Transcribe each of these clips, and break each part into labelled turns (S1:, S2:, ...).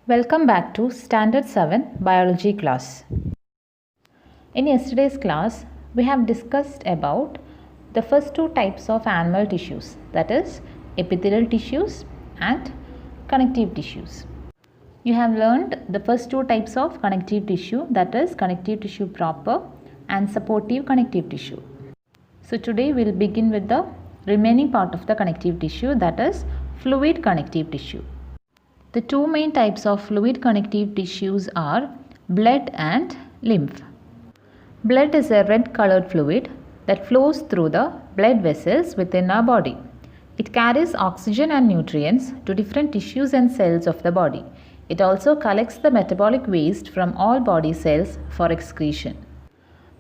S1: Welcome back to Standard 7 Biology class. In yesterday's class, we have discussed about the first two types of animal tissues, that is epithelial tissues and connective tissues. You have learned the first two types of connective tissue, that is connective tissue proper and supportive connective tissue. So today we will begin with the remaining part of the connective tissue, that is fluid connective tissue. The two main types of fluid connective tissues are blood and lymph. Blood is a red colored fluid that flows through the blood vessels within our body. It carries oxygen and nutrients to different tissues and cells of the body. It also collects the metabolic waste from all body cells for excretion.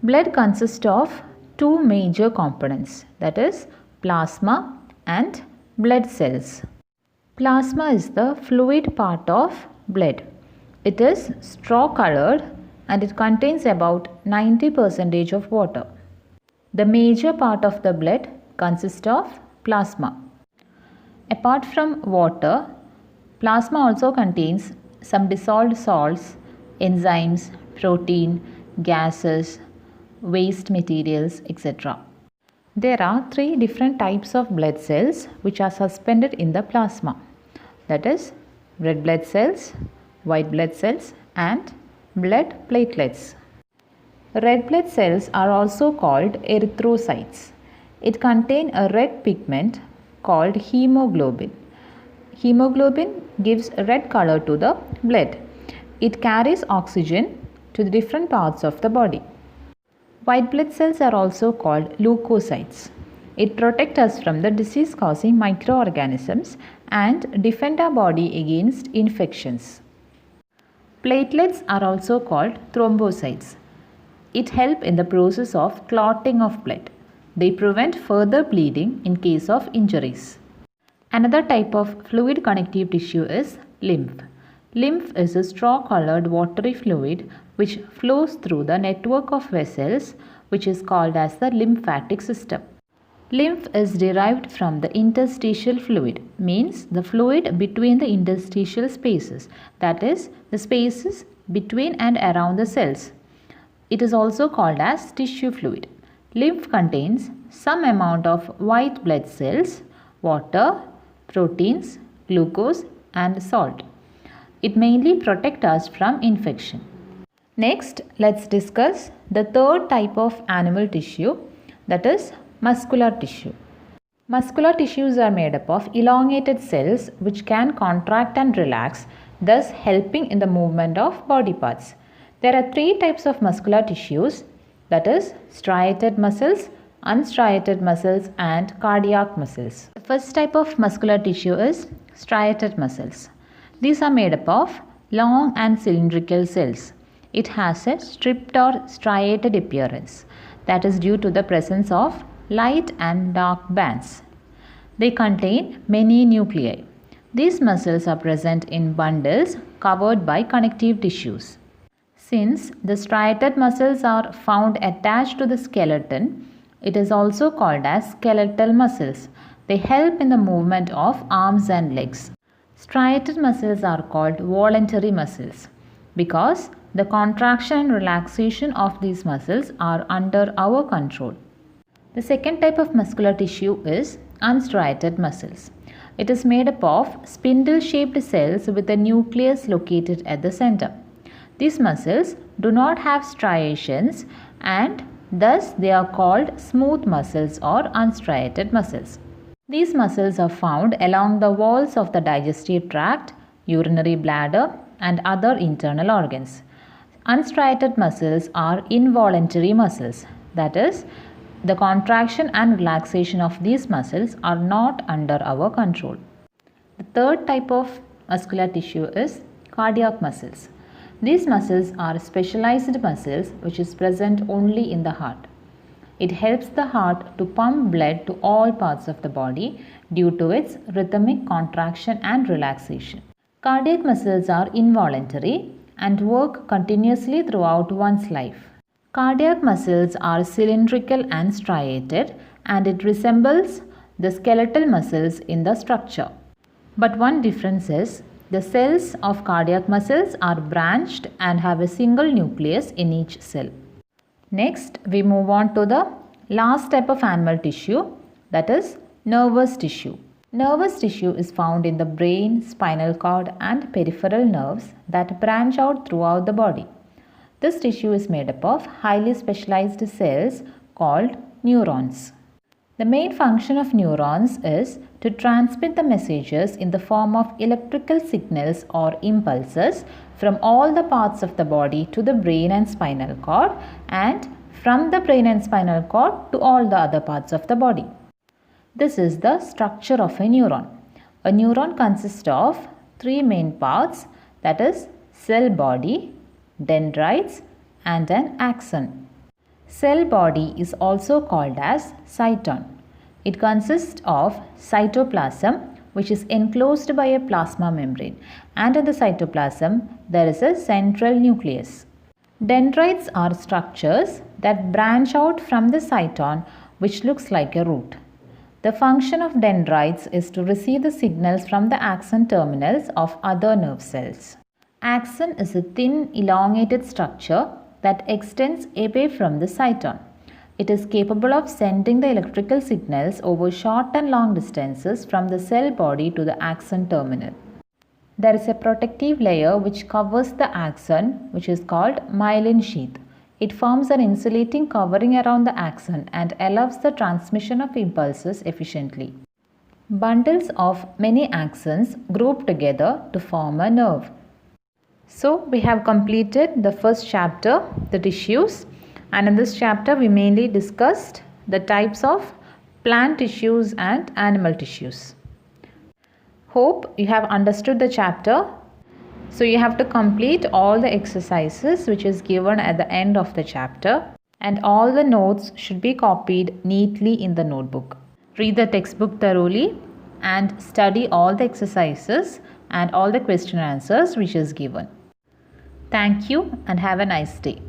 S1: Blood consists of two major components, that is plasma and blood cells. Plasma is the fluid part of blood. It is straw colored and it contains about 90% of water. The major part of the blood consists of plasma. Apart from water, plasma also contains some dissolved salts, enzymes, protein, gases, waste materials, etc. There are three different types of blood cells which are suspended in the plasma, that is red blood cells, white blood cells and blood platelets. Red blood cells are also called erythrocytes. It contains a red pigment called hemoglobin. Hemoglobin gives red color to the blood. It carries oxygen to the different parts of the body. White blood cells are also called leukocytes. It protects us from the disease-causing microorganisms and defend our body against infections. Platelets are also called thrombocytes. It helps in the process of clotting of blood. They prevent further bleeding in case of injuries. Another type of fluid connective tissue is lymph. Lymph is a straw-colored watery fluid which flows through the network of vessels, which is called as the lymphatic system. Lymph is derived from the interstitial fluid, means the fluid between the interstitial spaces, that is the spaces between and around the cells. It is also called as tissue fluid. Lymph contains some amount of white blood cells, water, proteins, glucose and salt. It mainly protects us from infection. Next, let's discuss the third type of animal tissue, that is muscular tissue. Muscular tissues are made up of elongated cells which can contract and relax, thus helping in the movement of body parts. There are three types of muscular tissues, that is striated muscles, unstriated muscles and cardiac muscles. The first type of muscular tissue is striated muscles. These are made up of long and cylindrical cells. It has a stripped or striated appearance, that is due to the presence of light and dark bands. They contain many nuclei. These muscles are present in bundles covered by connective tissues. Since the striated muscles are found attached to the skeleton, it is also called as skeletal muscles. They help in the movement of arms and legs. Striated muscles are called voluntary muscles because the contraction and relaxation of these muscles are under our control. The second type of muscular tissue is unstriated muscles. It is made up of spindle-shaped cells with a nucleus located at the center. These muscles do not have striations and thus they are called smooth muscles or unstriated muscles. These muscles are found along the walls of the digestive tract, urinary bladder and other internal organs. Unstriated muscles are involuntary muscles, that is, the contraction and relaxation of these muscles are not under our control. The third type of muscular tissue is cardiac muscles. These muscles are specialized muscles which is present only in the heart. It helps the heart to pump blood to all parts of the body due to its rhythmic contraction and relaxation. Cardiac muscles are involuntary and work continuously throughout one's life. Cardiac muscles are cylindrical and striated and it resembles the skeletal muscles in the structure. But one difference is The cells of cardiac muscles are branched and have a single nucleus in each cell. Next, we move on to the last type of animal tissue, that is nervous tissue. Nervous tissue is found in the brain, spinal cord and peripheral nerves that branch out throughout the body. This tissue is made up of highly specialized cells called neurons. The main function of neurons is to transmit the messages in the form of electrical signals or impulses from all the parts of the body to the brain and spinal cord, and from the brain and spinal cord to all the other parts of the body. This is the structure of a neuron. A neuron consists of three main parts, that is cell body, dendrites and an axon. Cell body is also called as cyton. It consists of cytoplasm, which is enclosed by a plasma membrane, and in the cytoplasm there is a central nucleus. Dendrites are structures that branch out from the cyton, which looks like a root. The function of dendrites is to receive the signals from the axon terminals of other nerve cells. Axon is a thin, elongated structure that extends away from the cyton. It is capable of sending the electrical signals over short and long distances from the cell body to the axon terminal. There is a protective layer which covers the axon, which is called myelin sheath. It forms an insulating covering around the axon and allows the transmission of impulses efficiently. Bundles of many axons group together to form a nerve. So, we have completed the first chapter, the tissues, and in this chapter we mainly discussed the types of plant tissues and animal tissues. Hope you have understood the chapter. So you have to complete all the exercises which is given at the end of the chapter, and all the notes should be copied neatly in the notebook. Read the textbook thoroughly and study all the exercises and all the question answers which is given. Thank you and have a nice day.